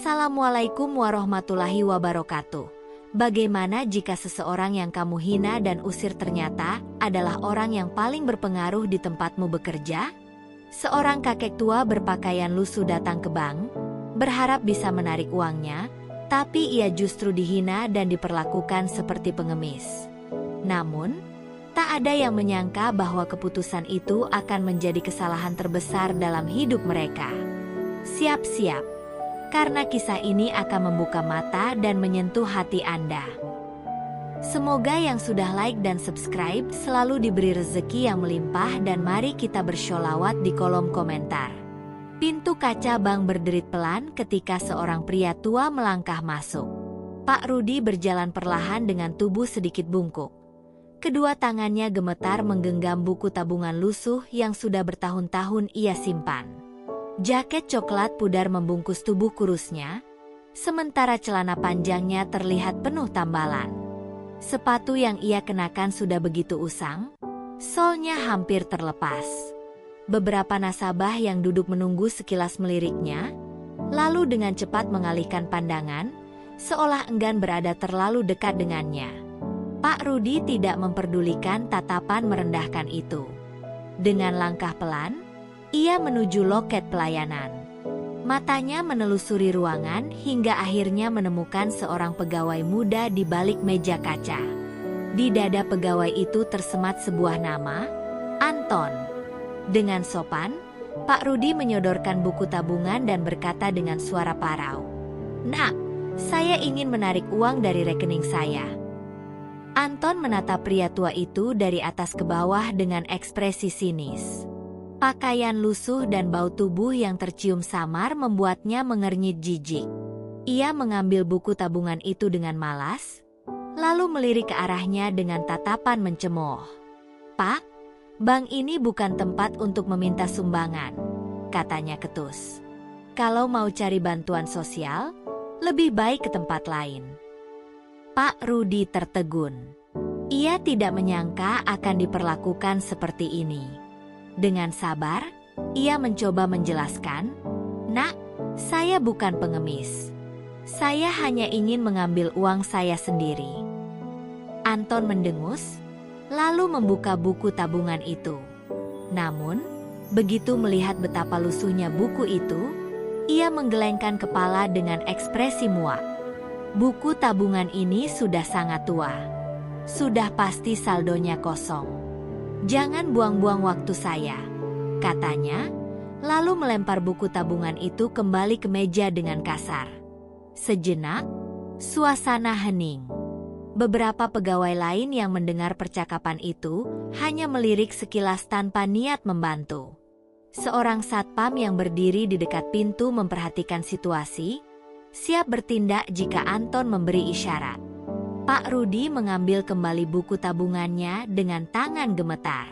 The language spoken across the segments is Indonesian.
Assalamualaikum warahmatullahi wabarakatuh. Bagaimana jika seseorang yang kamu hina dan usir ternyata adalah orang yang paling berpengaruh di tempatmu bekerja? Seorang kakek tua berpakaian lusuh datang ke bank, berharap bisa menarik uangnya, tapi ia justru dihina dan diperlakukan seperti pengemis. Namun, tak ada yang menyangka bahwa keputusan itu akan menjadi kesalahan terbesar dalam hidup mereka. Siap-siap, karena kisah ini akan membuka mata dan menyentuh hati Anda. Semoga yang sudah like dan subscribe selalu diberi rezeki yang melimpah dan mari kita bersholawat di kolom komentar. Pintu kaca bank berderit pelan ketika seorang pria tua melangkah masuk. Pak Rudi berjalan perlahan dengan tubuh sedikit bungkuk. Kedua tangannya gemetar menggenggam buku tabungan lusuh yang sudah bertahun-tahun ia simpan. Jaket coklat pudar membungkus tubuh kurusnya, sementara celana panjangnya terlihat penuh tambalan. Sepatu yang ia kenakan sudah begitu usang, solnya hampir terlepas. Beberapa nasabah yang duduk menunggu sekilas meliriknya, lalu dengan cepat mengalihkan pandangan, seolah enggan berada terlalu dekat dengannya. Pak Rudi tidak memperdulikan tatapan merendahkan itu. Dengan langkah pelan, ia menuju loket pelayanan. Matanya menelusuri ruangan hingga akhirnya menemukan seorang pegawai muda di balik meja kaca. Di dada pegawai itu tersemat sebuah nama, Anton. Dengan sopan, Pak Rudi menyodorkan buku tabungan dan berkata dengan suara parau, "Nak, saya ingin menarik uang dari rekening saya." Anton menatap pria tua itu dari atas ke bawah dengan ekspresi sinis. Pakaian lusuh dan bau tubuh yang tercium samar membuatnya mengernyit jijik. Ia mengambil buku tabungan itu dengan malas, lalu melirik ke arahnya dengan tatapan mencemooh. "Pak, bank ini bukan tempat untuk meminta sumbangan," katanya ketus. "Kalau mau cari bantuan sosial, lebih baik ke tempat lain." Pak Rudi tertegun. Ia tidak menyangka akan diperlakukan seperti ini. Dengan sabar, ia mencoba menjelaskan, "Nak, saya bukan pengemis. Saya hanya ingin mengambil uang saya sendiri." Anton mendengus, lalu membuka buku tabungan itu. Namun, begitu melihat betapa lusuhnya buku itu, ia menggelengkan kepala dengan ekspresi muak. Buku tabungan ini sudah sangat tua. Sudah pasti saldonya kosong. "Jangan buang-buang waktu saya," katanya, lalu melempar buku tabungan itu kembali ke meja dengan kasar. Sejenak, suasana hening. Beberapa pegawai lain yang mendengar percakapan itu hanya melirik sekilas tanpa niat membantu. Seorang satpam yang berdiri di dekat pintu memperhatikan situasi, siap bertindak jika Anton memberi isyarat. Pak Rudi mengambil kembali buku tabungannya dengan tangan gemetar.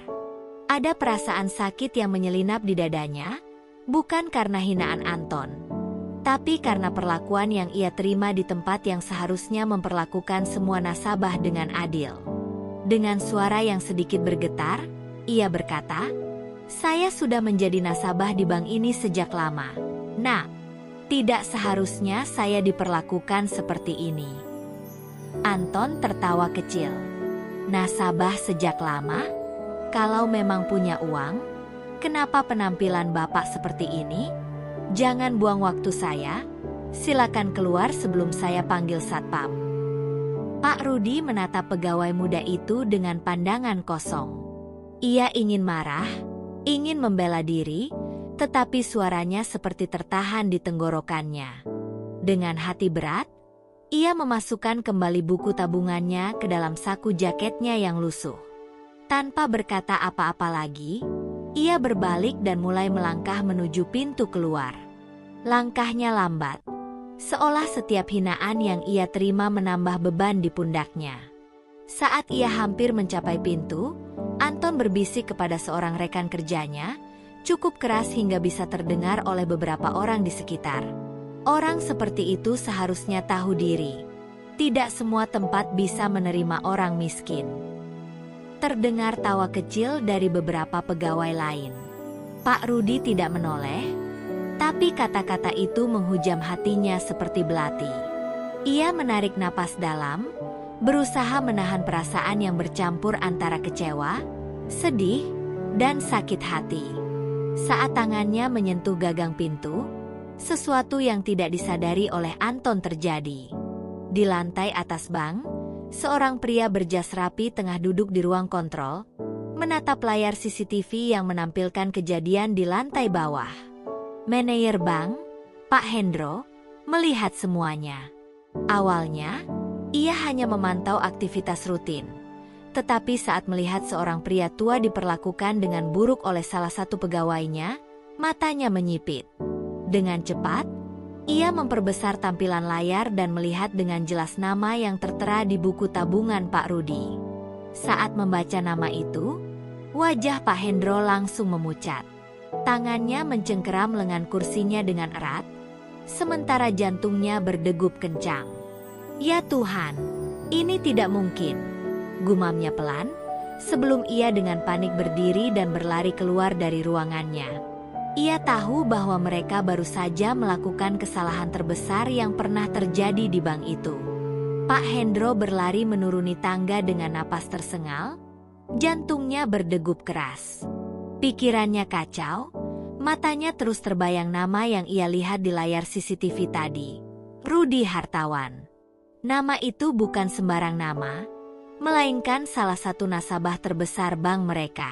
Ada perasaan sakit yang menyelinap di dadanya, bukan karena hinaan Anton, tapi karena perlakuan yang ia terima di tempat yang seharusnya memperlakukan semua nasabah dengan adil. Dengan suara yang sedikit bergetar, ia berkata, "Saya sudah menjadi nasabah di bank ini sejak lama. Nah, tidak seharusnya saya diperlakukan seperti ini." Anton tertawa kecil. "Nasabah sejak lama? Kalau memang punya uang, kenapa penampilan Bapak seperti ini? Jangan buang waktu saya. Silakan keluar sebelum saya panggil satpam." Pak Rudi menatap pegawai muda itu dengan pandangan kosong. Ia ingin marah, ingin membela diri, tetapi suaranya seperti tertahan di tenggorokannya. Dengan hati berat, ia memasukkan kembali buku tabungannya ke dalam saku jaketnya yang lusuh. Tanpa berkata apa-apa lagi, ia berbalik dan mulai melangkah menuju pintu keluar. Langkahnya lambat, seolah setiap hinaan yang ia terima menambah beban di pundaknya. Saat ia hampir mencapai pintu, Anton berbisik kepada seorang rekan kerjanya, cukup keras hingga bisa terdengar oleh beberapa orang di sekitar. Orang seperti itu seharusnya tahu diri. Tidak semua tempat bisa menerima orang miskin. Terdengar tawa kecil dari beberapa pegawai lain. Pak Rudi tidak menoleh, Tapi kata-kata itu menghujam hatinya seperti belati. Ia menarik napas dalam, berusaha menahan perasaan yang bercampur antara kecewa, sedih, dan sakit hati. Saat tangannya menyentuh gagang pintu, sesuatu yang tidak disadari oleh Anton terjadi. Di lantai atas bank, seorang pria berjas rapi tengah duduk di ruang kontrol, menatap layar CCTV yang menampilkan kejadian di lantai bawah. Manajer bank, Pak Hendro, melihat semuanya. Awalnya, ia hanya memantau aktivitas rutin. Tetapi saat melihat seorang pria tua diperlakukan dengan buruk oleh salah satu pegawainya, matanya menyipit. Dengan cepat, ia memperbesar tampilan layar dan melihat dengan jelas nama yang tertera di buku tabungan Pak Rudi. Saat membaca nama itu, wajah Pak Hendro langsung memucat. Tangannya mencengkeram lengan kursinya dengan erat, sementara jantungnya berdegup kencang. "Ya Tuhan, ini tidak mungkin," gumamnya pelan, sebelum ia dengan panik berdiri dan berlari keluar dari ruangannya. Ia tahu bahwa mereka baru saja melakukan kesalahan terbesar yang pernah terjadi di bank itu. Pak Hendro berlari menuruni tangga dengan napas tersengal, jantungnya berdegup keras. Pikirannya kacau, matanya terus terbayang nama yang ia lihat di layar CCTV tadi, Rudi Hartawan. Nama itu bukan sembarang nama, melainkan salah satu nasabah terbesar bank mereka.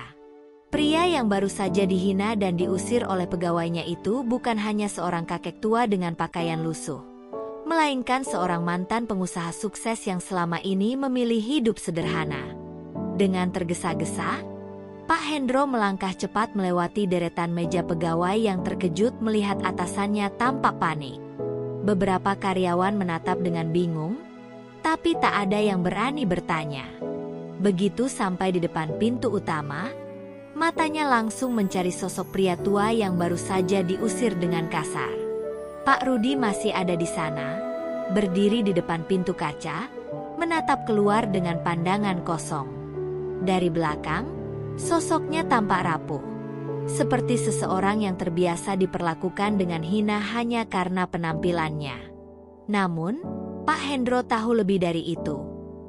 Pria yang baru saja dihina dan diusir oleh pegawainya itu bukan hanya seorang kakek tua dengan pakaian lusuh, melainkan seorang mantan pengusaha sukses yang selama ini memilih hidup sederhana. Dengan tergesa-gesa, Pak Hendro melangkah cepat melewati deretan meja pegawai yang terkejut melihat atasannya tampak panik. Beberapa karyawan menatap dengan bingung, tapi tak ada yang berani bertanya. Begitu sampai di depan pintu utama, matanya langsung mencari sosok pria tua yang baru saja diusir dengan kasar. Pak Rudi masih ada di sana, berdiri di depan pintu kaca, menatap keluar dengan pandangan kosong. Dari belakang, sosoknya tampak rapuh, seperti seseorang yang terbiasa diperlakukan dengan hina hanya karena penampilannya. Namun, Pak Hendro tahu lebih dari itu.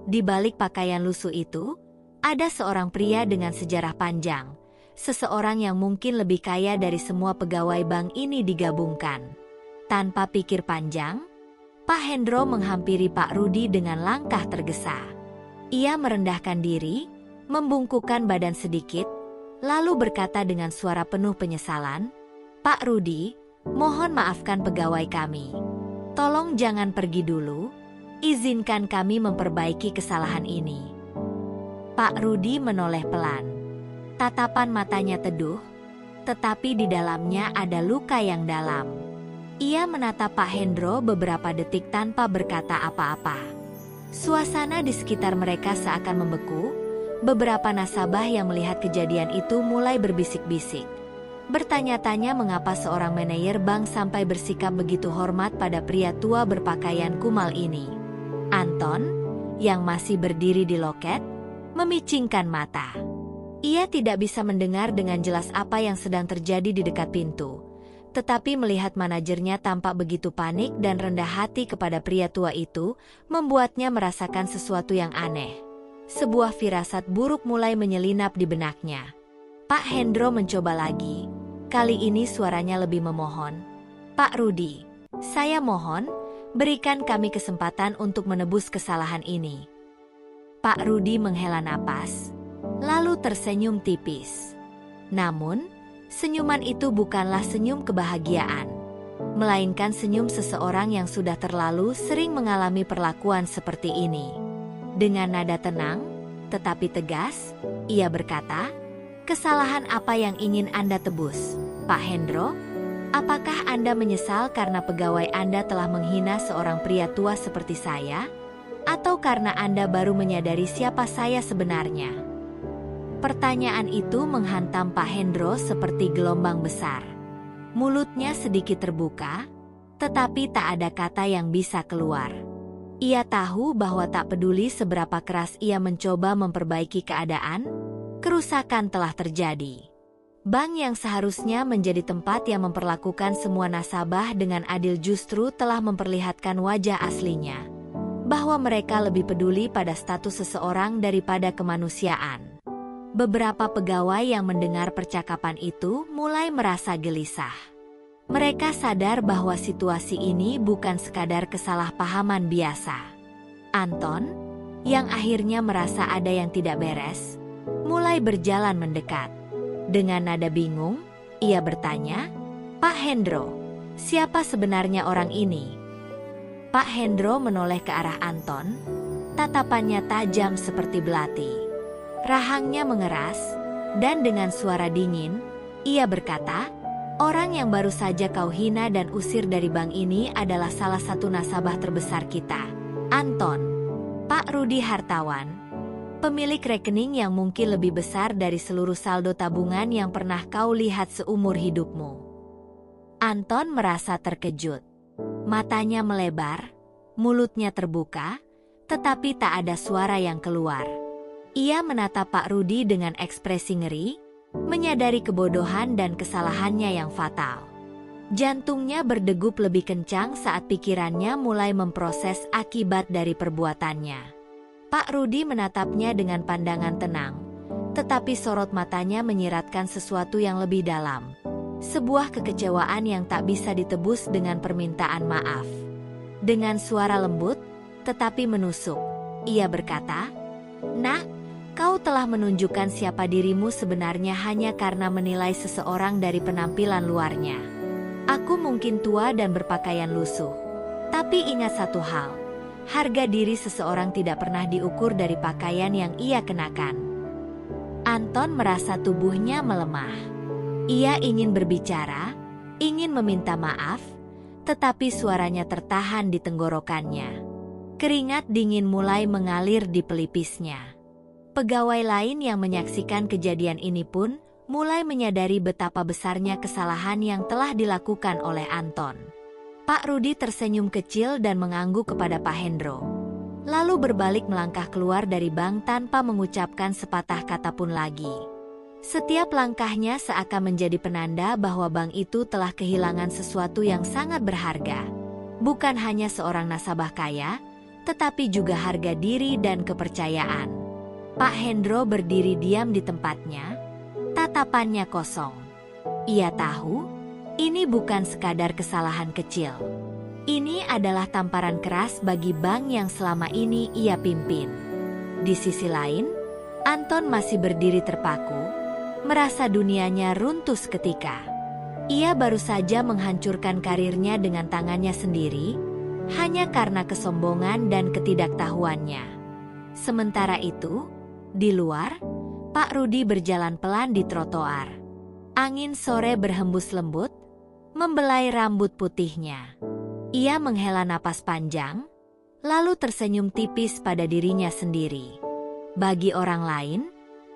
Di balik pakaian lusuh itu, ada seorang pria dengan sejarah panjang, seseorang yang mungkin lebih kaya dari semua pegawai bank ini digabungkan. Tanpa pikir panjang, Pak Hendro menghampiri Pak Rudi dengan langkah tergesa. Ia merendahkan diri, membungkukkan badan sedikit, lalu berkata dengan suara penuh penyesalan, "Pak Rudi, mohon maafkan pegawai kami. Tolong jangan pergi dulu, izinkan kami memperbaiki kesalahan ini." Pak Rudi menoleh pelan. Tatapan matanya teduh, tetapi di dalamnya ada luka yang dalam. Ia menatap Pak Hendro beberapa detik tanpa berkata apa-apa. Suasana di sekitar mereka seakan membeku. Beberapa nasabah yang melihat kejadian itu mulai berbisik-bisik, bertanya-tanya mengapa seorang manajer bank sampai bersikap begitu hormat pada pria tua berpakaian kumal ini. Anton, yang masih berdiri di loket, memicingkan mata. Ia tidak bisa mendengar dengan jelas apa yang sedang terjadi di dekat pintu, tetapi melihat manajernya tampak begitu panik dan rendah hati kepada pria tua itu, membuatnya merasakan sesuatu yang aneh. Sebuah firasat buruk mulai menyelinap di benaknya. Pak Hendro mencoba lagi. Kali ini suaranya lebih memohon. "Pak Rudi, saya mohon, berikan kami kesempatan untuk menebus kesalahan ini." Pak Rudi menghela napas, lalu tersenyum tipis. Namun, senyuman itu bukanlah senyum kebahagiaan, melainkan senyum seseorang yang sudah terlalu sering mengalami perlakuan seperti ini. Dengan nada tenang, tetapi tegas, ia berkata, "Kesalahan apa yang ingin Anda tebus, Pak Hendro? Apakah Anda menyesal karena pegawai Anda telah menghina seorang pria tua seperti saya? Atau karena Anda baru menyadari siapa saya sebenarnya?" Pertanyaan itu menghantam Pak Hendro seperti gelombang besar. Mulutnya sedikit terbuka, tetapi tak ada kata yang bisa keluar. Ia tahu bahwa tak peduli seberapa keras ia mencoba memperbaiki keadaan, kerusakan telah terjadi. Bank yang seharusnya menjadi tempat yang memperlakukan semua nasabah dengan adil justru telah memperlihatkan wajah aslinya, bahwa mereka lebih peduli pada status seseorang daripada kemanusiaan. Beberapa pegawai yang mendengar percakapan itu mulai merasa gelisah. Mereka sadar bahwa situasi ini bukan sekadar kesalahpahaman biasa. Anton, yang akhirnya merasa ada yang tidak beres, mulai berjalan mendekat. Dengan nada bingung, ia bertanya, "Pak Hendro, siapa sebenarnya orang ini?" Pak Hendro menoleh ke arah Anton, tatapannya tajam seperti belati. Rahangnya mengeras, dan dengan suara dingin, ia berkata, "Orang yang baru saja kau hina dan usir dari bank ini adalah salah satu nasabah terbesar kita, Anton, Pak Rudi Hartawan. Pemilik rekening yang mungkin lebih besar dari seluruh saldo tabungan yang pernah kau lihat seumur hidupmu." Anton merasa terkejut. Matanya melebar, mulutnya terbuka, tetapi tak ada suara yang keluar. Ia menatap Pak Rudi dengan ekspresi ngeri, menyadari kebodohan dan kesalahannya yang fatal. Jantungnya berdegup lebih kencang saat pikirannya mulai memproses akibat dari perbuatannya. Pak Rudi menatapnya dengan pandangan tenang, tetapi sorot matanya menyiratkan sesuatu yang lebih dalam. Sebuah kekecewaan yang tak bisa ditebus dengan permintaan maaf. Dengan suara lembut, tetapi menusuk, ia berkata, "Nak, kau telah menunjukkan siapa dirimu sebenarnya hanya karena menilai seseorang dari penampilan luarnya. Aku mungkin tua dan berpakaian lusuh. Tapi ingat satu hal. Harga diri seseorang tidak pernah diukur dari pakaian yang ia kenakan." Anton merasa tubuhnya melemah. Ia ingin berbicara, ingin meminta maaf, tetapi suaranya tertahan di tenggorokannya. Keringat dingin mulai mengalir di pelipisnya. Pegawai lain yang menyaksikan kejadian ini pun mulai menyadari betapa besarnya kesalahan yang telah dilakukan oleh Anton. Pak Rudi tersenyum kecil dan mengangguk kepada Pak Hendro. Lalu berbalik melangkah keluar dari bank tanpa mengucapkan sepatah kata pun lagi. Setiap langkahnya seakan menjadi penanda bahwa bank itu telah kehilangan sesuatu yang sangat berharga. Bukan hanya seorang nasabah kaya, tetapi juga harga diri dan kepercayaan. Pak Hendro berdiri diam di tempatnya, tatapannya kosong. Ia tahu, ini bukan sekadar kesalahan kecil. Ini adalah tamparan keras bagi bank yang selama ini ia pimpin. Di sisi lain, Anton masih berdiri terpaku, merasa dunianya runtuh seketika. Ia baru saja menghancurkan karirnya dengan tangannya sendiri, hanya karena kesombongan dan ketidaktahuannya. Sementara itu, di luar, Pak Rudi berjalan pelan di trotoar. Angin sore berhembus lembut, membelai rambut putihnya. Ia menghela napas panjang, lalu tersenyum tipis pada dirinya sendiri. Bagi orang lain,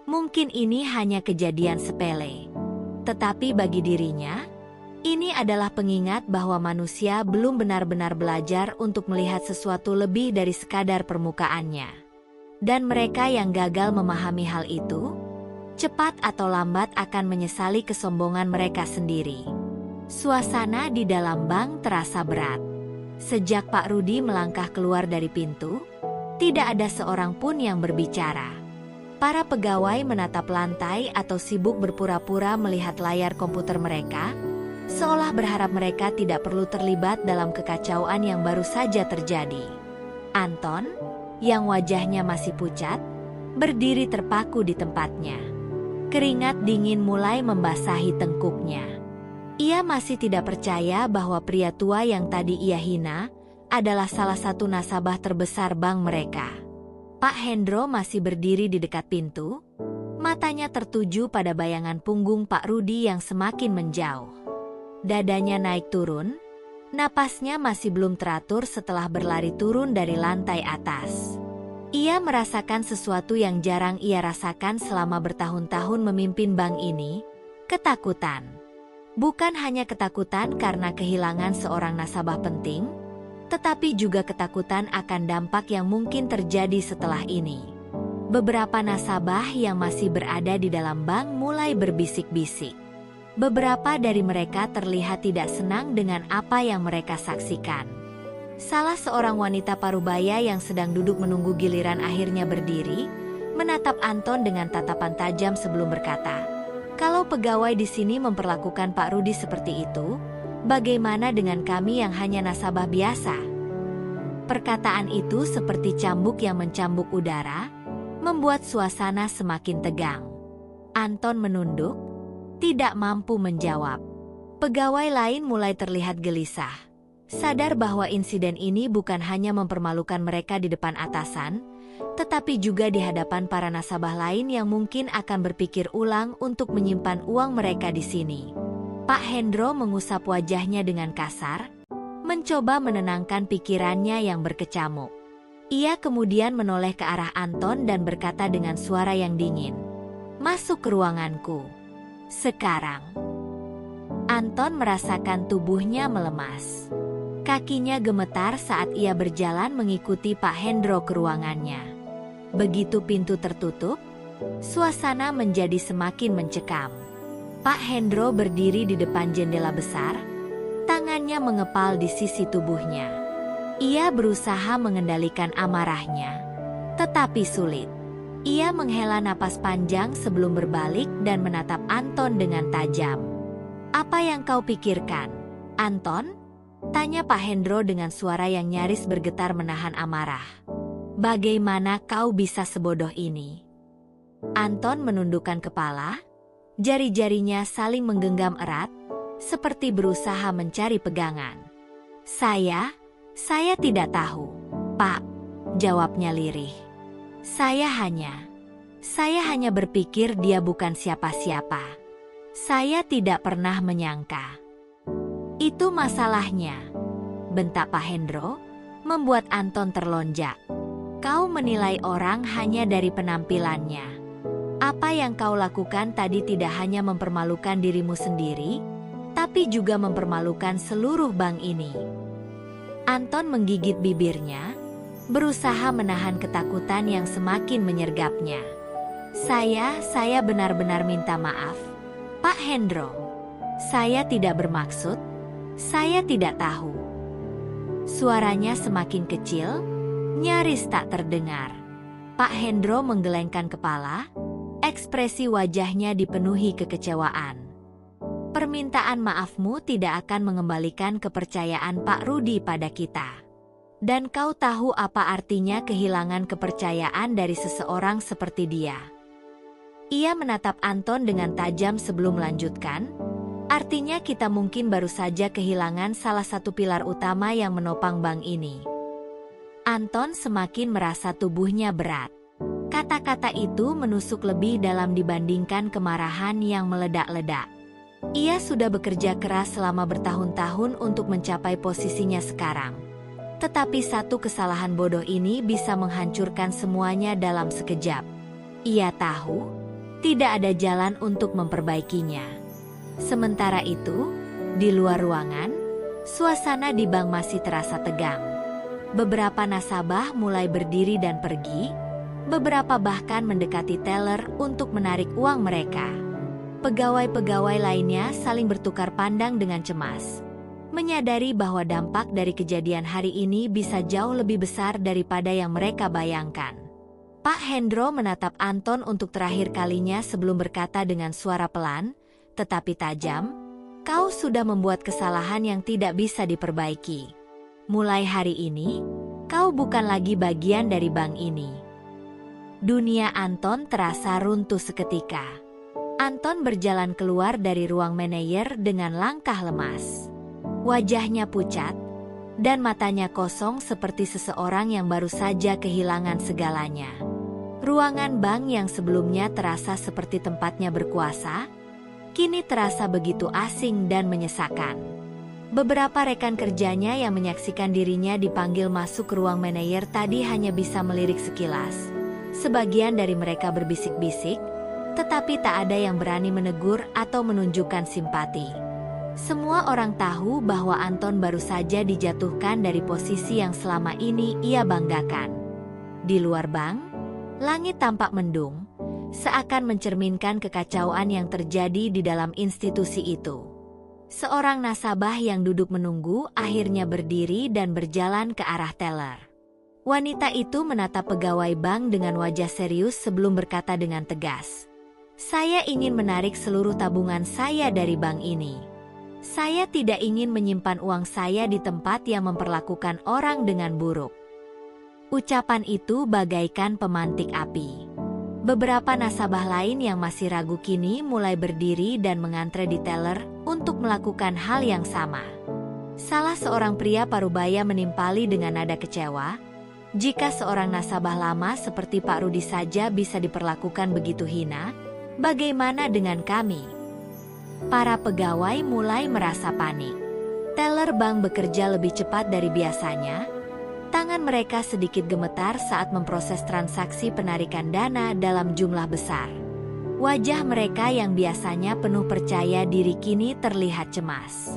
mungkin ini hanya kejadian sepele. Tetapi bagi dirinya, ini adalah pengingat bahwa manusia belum benar-benar belajar untuk melihat sesuatu lebih dari sekadar permukaannya. Dan mereka yang gagal memahami hal itu, cepat atau lambat akan menyesali kesombongan mereka sendiri. Suasana di dalam bank terasa berat. Sejak Pak Rudi melangkah keluar dari pintu, tidak ada seorang pun yang berbicara. Para pegawai menatap lantai atau sibuk berpura-pura melihat layar komputer mereka, seolah berharap mereka tidak perlu terlibat dalam kekacauan yang baru saja terjadi. Anton, yang wajahnya masih pucat, berdiri terpaku di tempatnya. Keringat dingin mulai membasahi tengkuknya. Ia masih tidak percaya bahwa pria tua yang tadi ia hina adalah salah satu nasabah terbesar bank mereka. Pak Hendro masih berdiri di dekat pintu, matanya tertuju pada bayangan punggung Pak Rudi yang semakin menjauh. Dadanya naik turun, napasnya masih belum teratur setelah berlari turun dari lantai atas. Ia merasakan sesuatu yang jarang ia rasakan selama bertahun-tahun memimpin bank ini, ketakutan. Bukan hanya ketakutan karena kehilangan seorang nasabah penting, tetapi juga ketakutan akan dampak yang mungkin terjadi setelah ini. Beberapa nasabah yang masih berada di dalam bank mulai berbisik-bisik. Beberapa dari mereka terlihat tidak senang dengan apa yang mereka saksikan. Salah seorang wanita parubaya yang sedang duduk menunggu giliran akhirnya berdiri, menatap Anton dengan tatapan tajam sebelum berkata, "Kalau pegawai di sini memperlakukan Pak Rudi seperti itu, bagaimana dengan kami yang hanya nasabah biasa?" Perkataan itu seperti cambuk yang mencambuk udara, membuat suasana semakin tegang. Anton menunduk, tidak mampu menjawab. Pegawai lain mulai terlihat gelisah, sadar bahwa insiden ini bukan hanya mempermalukan mereka di depan atasan, tetapi juga di hadapan para nasabah lain yang mungkin akan berpikir ulang untuk menyimpan uang mereka di sini. Pak Hendro mengusap wajahnya dengan kasar, mencoba menenangkan pikirannya yang berkecamuk. Ia kemudian menoleh ke arah Anton dan berkata dengan suara yang dingin, "Masuk ke ruanganku. Sekarang." Anton merasakan tubuhnya melemas. Kakinya gemetar saat ia berjalan mengikuti Pak Hendro ke ruangannya. Begitu pintu tertutup, suasana menjadi semakin mencekam. Pak Hendro berdiri di depan jendela besar, tangannya mengepal di sisi tubuhnya. Ia berusaha mengendalikan amarahnya, tetapi sulit. Ia menghela napas panjang sebelum berbalik dan menatap Anton dengan tajam. "Apa yang kau pikirkan, Anton?" tanya Pak Hendro dengan suara yang nyaris bergetar menahan amarah. "Bagaimana kau bisa sebodoh ini?" Anton menundukkan kepala, jari-jarinya saling menggenggam erat, seperti berusaha mencari pegangan. Saya tidak tahu, Pak," jawabnya lirih. Saya hanya berpikir dia bukan siapa-siapa. Saya tidak pernah menyangka." "Itu masalahnya," bentak Pak Hendro, membuat Anton terlonjak. "Kau menilai orang hanya dari penampilannya. Apa yang kau lakukan tadi tidak hanya mempermalukan dirimu sendiri, tapi juga mempermalukan seluruh bank ini." Anton menggigit bibirnya, berusaha menahan ketakutan yang semakin menyergapnya. Saya benar-benar minta maaf, Pak Hendro. Saya tidak bermaksud, saya tidak tahu." Suaranya semakin kecil, nyaris tak terdengar. Pak Hendro menggelengkan kepala, ekspresi wajahnya dipenuhi kekecewaan. "Permintaan maafmu tidak akan mengembalikan kepercayaan Pak Rudi pada kita. Dan kau tahu apa artinya kehilangan kepercayaan dari seseorang seperti dia." Ia menatap Anton dengan tajam sebelum melanjutkan, "Artinya kita mungkin baru saja kehilangan salah satu pilar utama yang menopang bank ini." Anton semakin merasa tubuhnya berat. Kata-kata itu menusuk lebih dalam dibandingkan kemarahan yang meledak-ledak. Ia sudah bekerja keras selama bertahun-tahun untuk mencapai posisinya sekarang. Tetapi satu kesalahan bodoh ini bisa menghancurkan semuanya dalam sekejap. Ia tahu, tidak ada jalan untuk memperbaikinya. Sementara itu, di luar ruangan, suasana di bank masih terasa tegang. Beberapa nasabah mulai berdiri dan pergi, beberapa bahkan mendekati teller untuk menarik uang mereka. Pegawai-pegawai lainnya saling bertukar pandang dengan cemas, menyadari bahwa dampak dari kejadian hari ini bisa jauh lebih besar daripada yang mereka bayangkan. Pak Hendro menatap Anton untuk terakhir kalinya sebelum berkata dengan suara pelan, tetapi tajam, "Kau sudah membuat kesalahan yang tidak bisa diperbaiki. Mulai hari ini, kau bukan lagi bagian dari bank ini." Dunia Anton terasa runtuh seketika. Anton berjalan keluar dari ruang manajer dengan langkah lemas. Wajahnya pucat, dan matanya kosong seperti seseorang yang baru saja kehilangan segalanya. Ruangan bank yang sebelumnya terasa seperti tempatnya berkuasa, kini terasa begitu asing dan menyesakan. Beberapa rekan kerjanya yang menyaksikan dirinya dipanggil masuk ke ruang manajer tadi hanya bisa melirik sekilas. Sebagian dari mereka berbisik-bisik, tetapi tak ada yang berani menegur atau menunjukkan simpati. Semua orang tahu bahwa Anton baru saja dijatuhkan dari posisi yang selama ini ia banggakan. Di luar bank, Langit tampak mendung, seakan mencerminkan kekacauan yang terjadi di dalam institusi itu. Seorang nasabah yang duduk menunggu akhirnya berdiri dan berjalan ke arah teller. Wanita itu menatap pegawai bank dengan wajah serius sebelum berkata dengan tegas, "Saya ingin menarik seluruh tabungan saya dari bank ini. Saya tidak ingin menyimpan uang saya di tempat yang memperlakukan orang dengan buruk." Ucapan itu bagaikan pemantik api. Beberapa nasabah lain yang masih ragu kini mulai berdiri dan mengantre di teller untuk melakukan hal yang sama. Salah seorang pria parubaya menimpali dengan nada kecewa, "Jika seorang nasabah lama seperti Pak Rudi saja bisa diperlakukan begitu hina, bagaimana dengan kami?" Para pegawai mulai merasa panik. Teller bank bekerja lebih cepat dari biasanya. Tangan mereka sedikit gemetar saat memproses transaksi penarikan dana dalam jumlah besar. Wajah mereka yang biasanya penuh percaya diri kini terlihat cemas.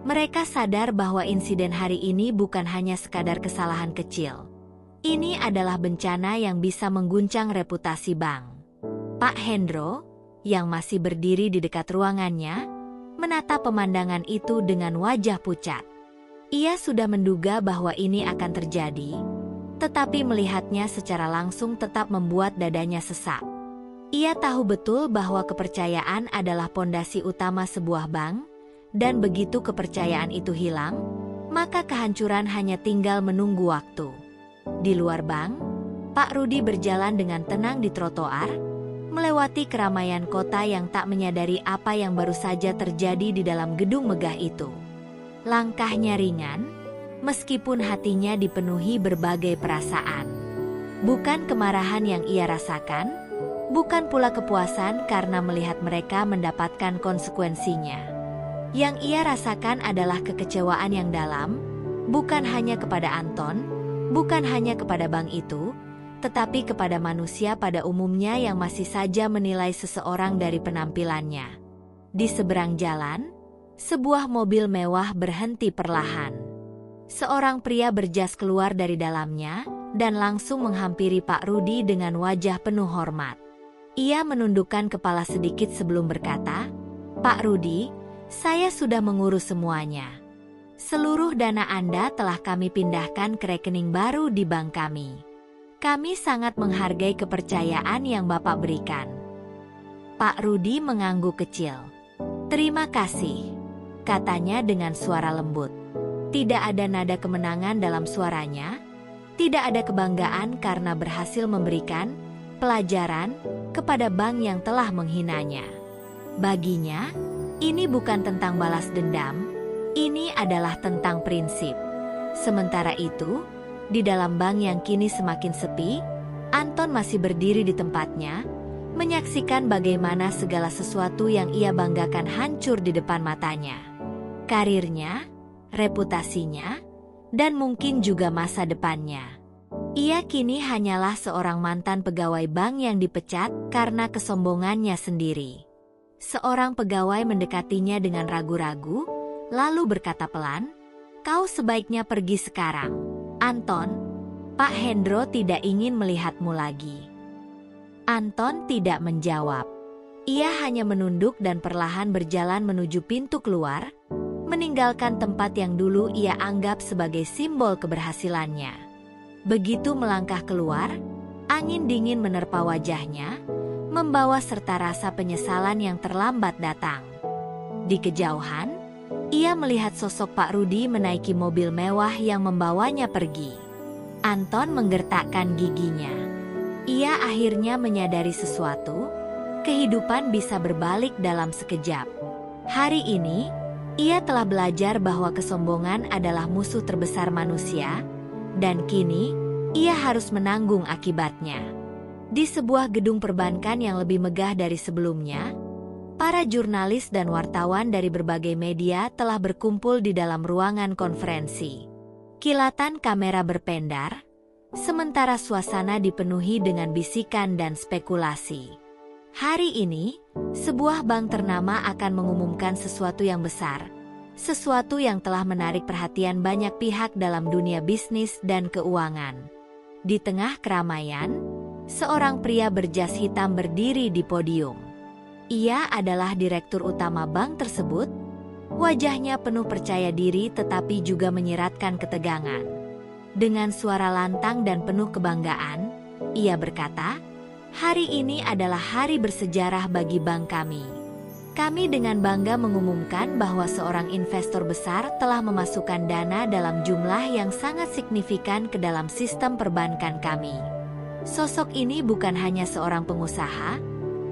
Mereka sadar bahwa insiden hari ini bukan hanya sekadar kesalahan kecil. Ini adalah bencana yang bisa mengguncang reputasi bank. Pak Hendro, yang masih berdiri di dekat ruangannya, menatap pemandangan itu dengan wajah pucat. Ia sudah menduga bahwa ini akan terjadi, tetapi melihatnya secara langsung tetap membuat dadanya sesak. Ia tahu betul bahwa kepercayaan adalah pondasi utama sebuah bank, dan begitu kepercayaan itu hilang, maka kehancuran hanya tinggal menunggu waktu. Di luar bank, Pak Rudi berjalan dengan tenang di trotoar, melewati keramaian kota yang tak menyadari apa yang baru saja terjadi di dalam gedung megah itu. Langkahnya ringan, meskipun hatinya dipenuhi berbagai perasaan. Bukan kemarahan yang ia rasakan, bukan pula kepuasan karena melihat mereka mendapatkan konsekuensinya. Yang ia rasakan adalah kekecewaan yang dalam, bukan hanya kepada Anton, bukan hanya kepada bank itu, tetapi kepada manusia pada umumnya yang masih saja menilai seseorang dari penampilannya. Di seberang jalan, sebuah mobil mewah berhenti perlahan. Seorang pria berjas keluar dari dalamnya dan langsung menghampiri Pak Rudi dengan wajah penuh hormat. Ia menundukkan kepala sedikit sebelum berkata, "Pak Rudi, saya sudah mengurus semuanya. Seluruh dana Anda telah kami pindahkan ke rekening baru di bank kami. Kami sangat menghargai kepercayaan yang Bapak berikan." Pak Rudi mengangguk kecil. "Terima kasih," katanya dengan suara lembut. Tidak ada nada kemenangan dalam suaranya, tidak ada kebanggaan karena berhasil memberikan pelajaran kepada bank yang telah menghinanya. Baginya, ini bukan tentang balas dendam, ini adalah tentang prinsip. Sementara itu, di dalam bank yang kini semakin sepi, Anton masih berdiri di tempatnya, menyaksikan bagaimana segala sesuatu yang ia banggakan hancur di depan matanya. Karirnya, reputasinya, dan mungkin juga masa depannya. Ia kini hanyalah seorang mantan pegawai bank yang dipecat karena kesombongannya sendiri. Seorang pegawai mendekatinya dengan ragu-ragu, lalu berkata pelan, "Kau sebaiknya pergi sekarang, Anton. Pak Hendro tidak ingin melihatmu lagi." Anton tidak menjawab. Ia hanya menunduk dan perlahan berjalan menuju pintu keluar, meninggalkan tempat yang dulu ia anggap sebagai simbol keberhasilannya. Begitu melangkah keluar, angin dingin menerpa wajahnya, membawa serta rasa penyesalan yang terlambat datang. Di kejauhan, ia melihat sosok Pak Rudi menaiki mobil mewah yang membawanya pergi. Anton menggertakkan giginya. Ia akhirnya menyadari sesuatu, kehidupan bisa berbalik dalam sekejap. Hari ini, ia telah belajar bahwa kesombongan adalah musuh terbesar manusia, dan kini ia harus menanggung akibatnya. Di sebuah gedung perbankan yang lebih megah dari sebelumnya, para jurnalis dan wartawan dari berbagai media telah berkumpul di dalam ruangan konferensi. Kilatan kamera berpendar, sementara suasana dipenuhi dengan bisikan dan spekulasi. Hari ini, sebuah bank ternama akan mengumumkan sesuatu yang besar, sesuatu yang telah menarik perhatian banyak pihak dalam dunia bisnis dan keuangan. Di tengah keramaian, Seorang pria berjas hitam berdiri di podium. Ia adalah direktur utama bank tersebut. Wajahnya penuh percaya diri tetapi juga menyiratkan ketegangan. Dengan suara lantang dan penuh kebanggaan, ia berkata, "Hari ini adalah hari bersejarah bagi bank kami. Kami dengan bangga mengumumkan bahwa seorang investor besar telah memasukkan dana dalam jumlah yang sangat signifikan ke dalam sistem perbankan kami. Sosok ini bukan hanya seorang pengusaha,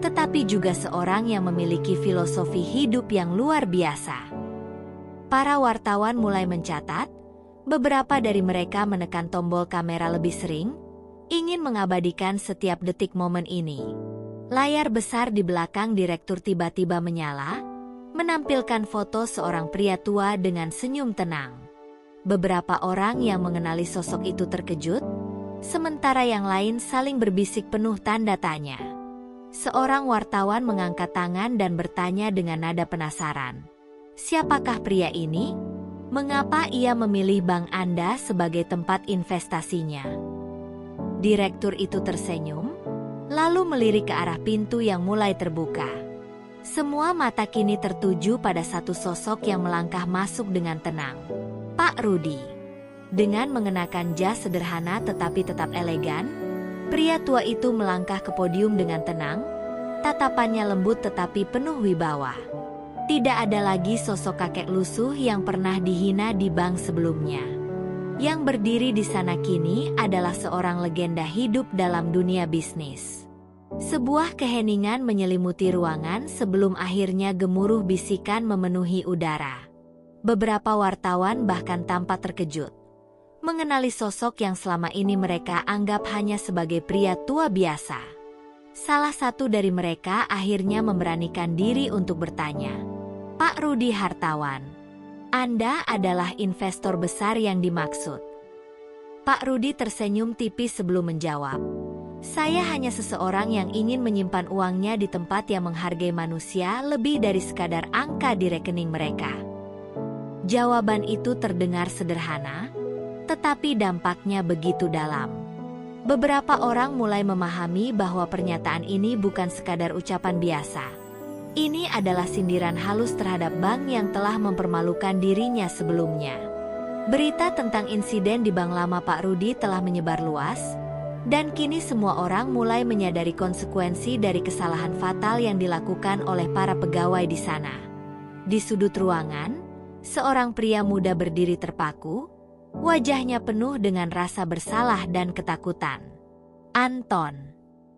tetapi juga seorang yang memiliki filosofi hidup yang luar biasa." Para wartawan mulai mencatat, beberapa dari mereka menekan tombol kamera lebih sering, ingin mengabadikan setiap detik momen ini. Layar besar di belakang direktur tiba-tiba menyala, menampilkan foto seorang pria tua dengan senyum tenang. Beberapa orang yang mengenali sosok itu terkejut, sementara yang lain saling berbisik penuh tanda tanya. Seorang wartawan mengangkat tangan dan bertanya dengan nada penasaran, "Siapakah pria ini? Mengapa ia memilih bank Anda sebagai tempat investasinya?" Direktur itu tersenyum, lalu melirik ke arah pintu yang mulai terbuka. Semua mata kini tertuju pada satu sosok yang melangkah masuk dengan tenang. Pak Rudi. Dengan mengenakan jas sederhana tetapi tetap elegan, pria tua itu melangkah ke podium dengan tenang, tatapannya lembut tetapi penuh wibawa. Tidak ada lagi sosok kakek lusuh yang pernah dihina di bank sebelumnya. Yang berdiri di sana kini adalah seorang legenda hidup dalam dunia bisnis. Sebuah keheningan menyelimuti ruangan sebelum akhirnya gemuruh bisikan memenuhi udara. Beberapa wartawan bahkan tampak terkejut mengenali sosok yang selama ini mereka anggap hanya sebagai pria tua biasa. Salah satu dari mereka akhirnya memberanikan diri untuk bertanya, "Pak Rudi Hartawan, Anda adalah investor besar yang dimaksud?" Pak Rudi tersenyum tipis sebelum menjawab, "Saya hanya seseorang yang ingin menyimpan uangnya di tempat yang menghargai manusia lebih dari sekadar angka di rekening mereka." Jawaban itu terdengar sederhana, tetapi dampaknya begitu dalam. Beberapa orang mulai memahami bahwa pernyataan ini bukan sekadar ucapan biasa. Ini adalah sindiran halus terhadap bank yang telah mempermalukan dirinya sebelumnya. Berita tentang insiden di bank lama Pak Rudi telah menyebar luas, dan kini semua orang mulai menyadari konsekuensi dari kesalahan fatal yang dilakukan oleh para pegawai di sana. Di sudut ruangan, seorang pria muda berdiri terpaku, wajahnya penuh dengan rasa bersalah dan ketakutan. Anton.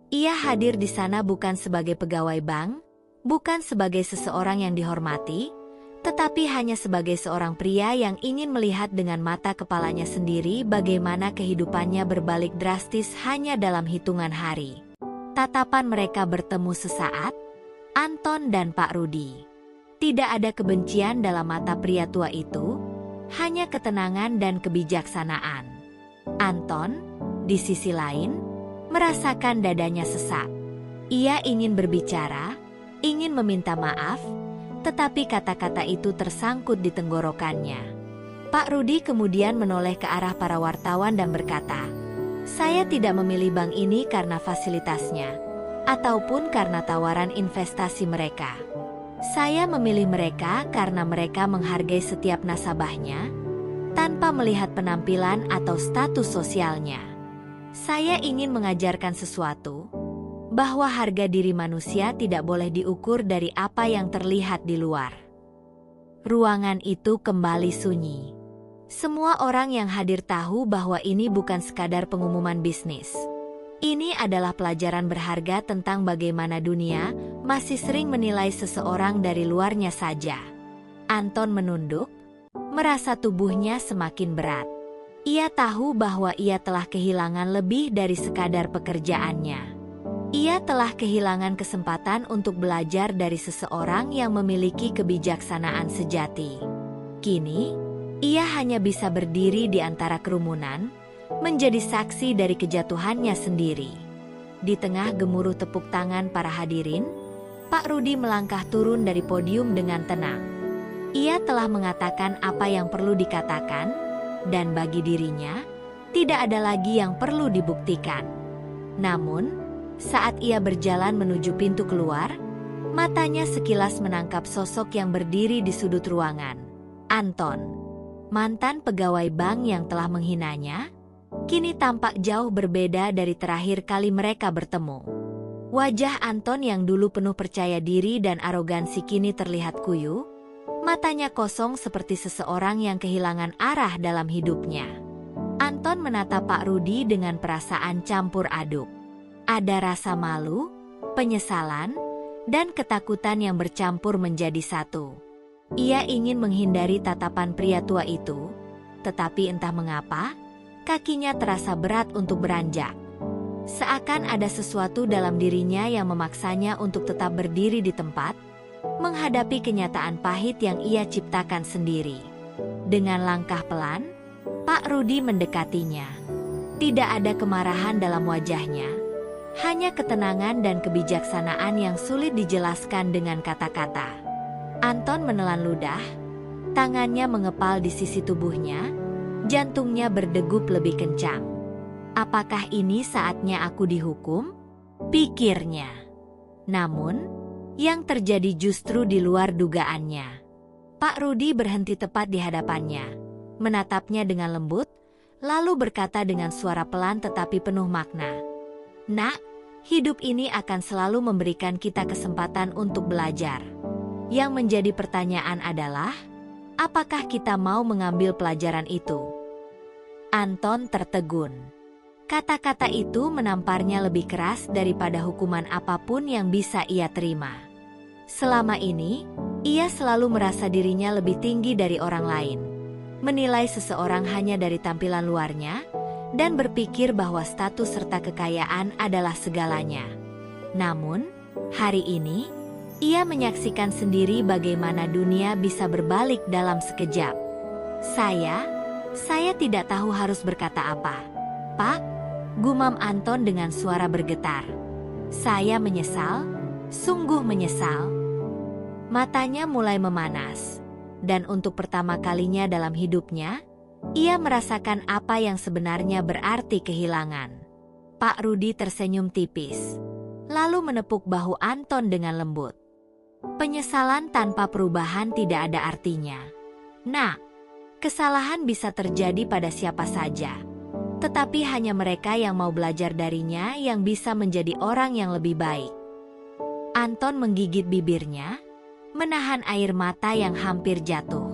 Ia hadir di sana bukan sebagai pegawai bank, bukan sebagai seseorang yang dihormati, tetapi hanya sebagai seorang pria yang ingin melihat dengan mata kepalanya sendiri bagaimana kehidupannya berbalik drastis hanya dalam hitungan hari. Tatapan mereka bertemu sesaat, Anton dan Pak Rudi. Tidak ada kebencian dalam mata pria tua itu, hanya ketenangan dan kebijaksanaan. Anton, di sisi lain, merasakan dadanya sesak. Ia ingin berbicara, ingin meminta maaf, tetapi kata-kata itu tersangkut di tenggorokannya. Pak Rudi kemudian menoleh ke arah para wartawan dan berkata, "Saya tidak memilih bank ini karena fasilitasnya, ataupun karena tawaran investasi mereka. Saya memilih mereka karena mereka menghargai setiap nasabahnya, tanpa melihat penampilan atau status sosialnya. Saya ingin mengajarkan sesuatu, bahwa harga diri manusia tidak boleh diukur dari apa yang terlihat di luar." Ruangan itu kembali sunyi. Semua orang yang hadir tahu bahwa ini bukan sekadar pengumuman bisnis. Ini adalah pelajaran berharga tentang bagaimana dunia masih sering menilai seseorang dari luarnya saja. Anton menunduk, merasa tubuhnya semakin berat. Ia tahu bahwa ia telah kehilangan lebih dari sekadar pekerjaannya. Ia telah kehilangan kesempatan untuk belajar dari seseorang yang memiliki kebijaksanaan sejati. Kini, ia hanya bisa berdiri di antara kerumunan, menjadi saksi dari kejatuhannya sendiri. Di tengah gemuruh tepuk tangan para hadirin, Pak Rudi melangkah turun dari podium dengan tenang. Ia telah mengatakan apa yang perlu dikatakan, dan bagi dirinya, tidak ada lagi yang perlu dibuktikan. Namun, saat ia berjalan menuju pintu keluar, matanya sekilas menangkap sosok yang berdiri di sudut ruangan. Anton, mantan pegawai bank yang telah menghinanya, kini tampak jauh berbeda dari terakhir kali mereka bertemu. Wajah Anton yang dulu penuh percaya diri dan arogansi kini terlihat kuyu, matanya kosong seperti seseorang yang kehilangan arah dalam hidupnya. Anton menatap Pak Rudi dengan perasaan campur aduk. Ada rasa malu, penyesalan, dan ketakutan yang bercampur menjadi satu. Ia ingin menghindari tatapan pria tua itu, tetapi entah mengapa, kakinya terasa berat untuk beranjak. Seakan ada sesuatu dalam dirinya yang memaksanya untuk tetap berdiri di tempat, menghadapi kenyataan pahit yang ia ciptakan sendiri. Dengan langkah pelan, Pak Rudi mendekatinya. Tidak ada kemarahan dalam wajahnya, hanya ketenangan dan kebijaksanaan yang sulit dijelaskan dengan kata-kata. Anton menelan ludah, tangannya mengepal di sisi tubuhnya, jantungnya berdegup lebih kencang. Apakah ini saatnya aku dihukum? Pikirnya. Namun, yang terjadi justru di luar dugaannya. Pak Rudi berhenti tepat di hadapannya, menatapnya dengan lembut, lalu berkata dengan suara pelan tetapi penuh makna. Nak, hidup ini akan selalu memberikan kita kesempatan untuk belajar. Yang menjadi pertanyaan adalah, apakah kita mau mengambil pelajaran itu? Anton tertegun. Kata-kata itu menamparnya lebih keras daripada hukuman apapun yang bisa ia terima. Selama ini, ia selalu merasa dirinya lebih tinggi dari orang lain, menilai seseorang hanya dari tampilan luarnya, dan berpikir bahwa status serta kekayaan adalah segalanya. Namun, hari ini, ia menyaksikan sendiri bagaimana dunia bisa berbalik dalam sekejap. Saya tidak tahu harus berkata apa. Pak, gumam Anton dengan suara bergetar. Saya menyesal, sungguh menyesal. Matanya mulai memanas, dan untuk pertama kalinya dalam hidupnya, ia merasakan apa yang sebenarnya berarti kehilangan. Pak Rudi tersenyum tipis, lalu menepuk bahu Anton dengan lembut. Penyesalan tanpa perubahan tidak ada artinya. Nah, kesalahan bisa terjadi pada siapa saja, tetapi hanya mereka yang mau belajar darinya yang bisa menjadi orang yang lebih baik. Anton menggigit bibirnya, menahan air mata yang hampir jatuh.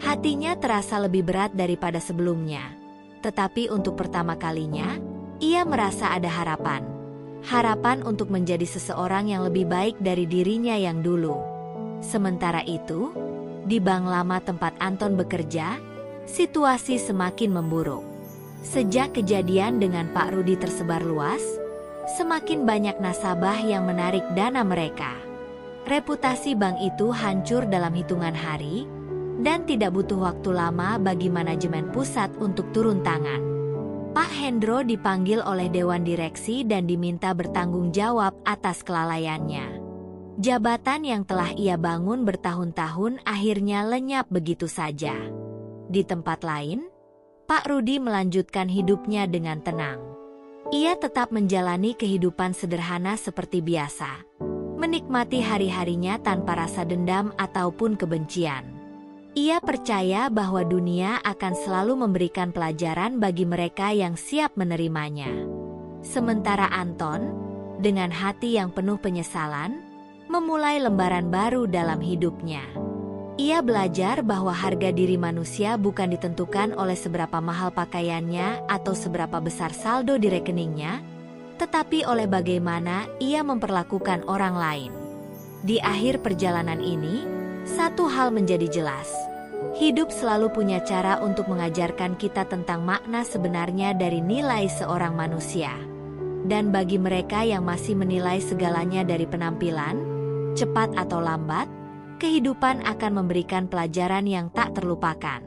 Hatinya terasa lebih berat daripada sebelumnya, tetapi untuk pertama kalinya, ia merasa ada harapan. Harapan untuk menjadi seseorang yang lebih baik dari dirinya yang dulu. Sementara itu, di bank lama tempat Anton bekerja, situasi semakin memburuk. Sejak kejadian dengan Pak Rudi tersebar luas, semakin banyak nasabah yang menarik dana mereka. Reputasi bank itu hancur dalam hitungan hari, dan tidak butuh waktu lama bagi manajemen pusat untuk turun tangan. Pak Hendro dipanggil oleh Dewan Direksi dan diminta bertanggung jawab atas kelalaiannya. Jabatan yang telah ia bangun bertahun-tahun akhirnya lenyap begitu saja. Di tempat lain, Pak Rudi melanjutkan hidupnya dengan tenang. Ia tetap menjalani kehidupan sederhana seperti biasa, menikmati hari-harinya tanpa rasa dendam ataupun kebencian. Ia percaya bahwa dunia akan selalu memberikan pelajaran bagi mereka yang siap menerimanya. Sementara Anton, dengan hati yang penuh penyesalan, memulai lembaran baru dalam hidupnya. Ia belajar bahwa harga diri manusia bukan ditentukan oleh seberapa mahal pakaiannya atau seberapa besar saldo di rekeningnya, tetapi oleh bagaimana ia memperlakukan orang lain. Di akhir perjalanan ini, satu hal menjadi jelas. Hidup selalu punya cara untuk mengajarkan kita tentang makna sebenarnya dari nilai seorang manusia. Dan bagi mereka yang masih menilai segalanya dari penampilan, cepat atau lambat, kehidupan akan memberikan pelajaran yang tak terlupakan.